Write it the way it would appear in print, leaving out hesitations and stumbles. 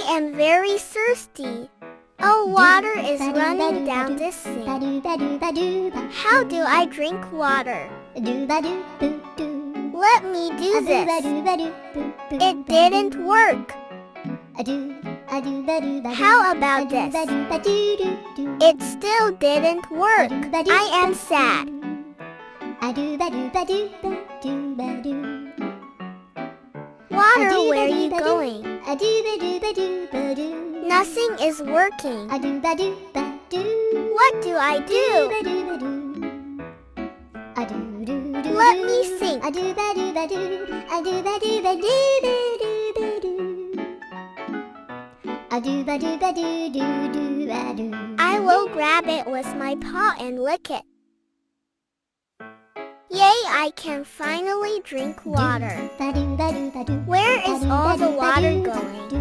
am very thirsty. Oh, water is running down this sink. How do I drink water? Let me do this. It didn't work. How about this? It still didn't work. I am sad. Water, where are you going? Nothing is working. What do I do? Let me think. I will grab it with my paw and lick it. Yay, I can finally drink water. Where is all the water going?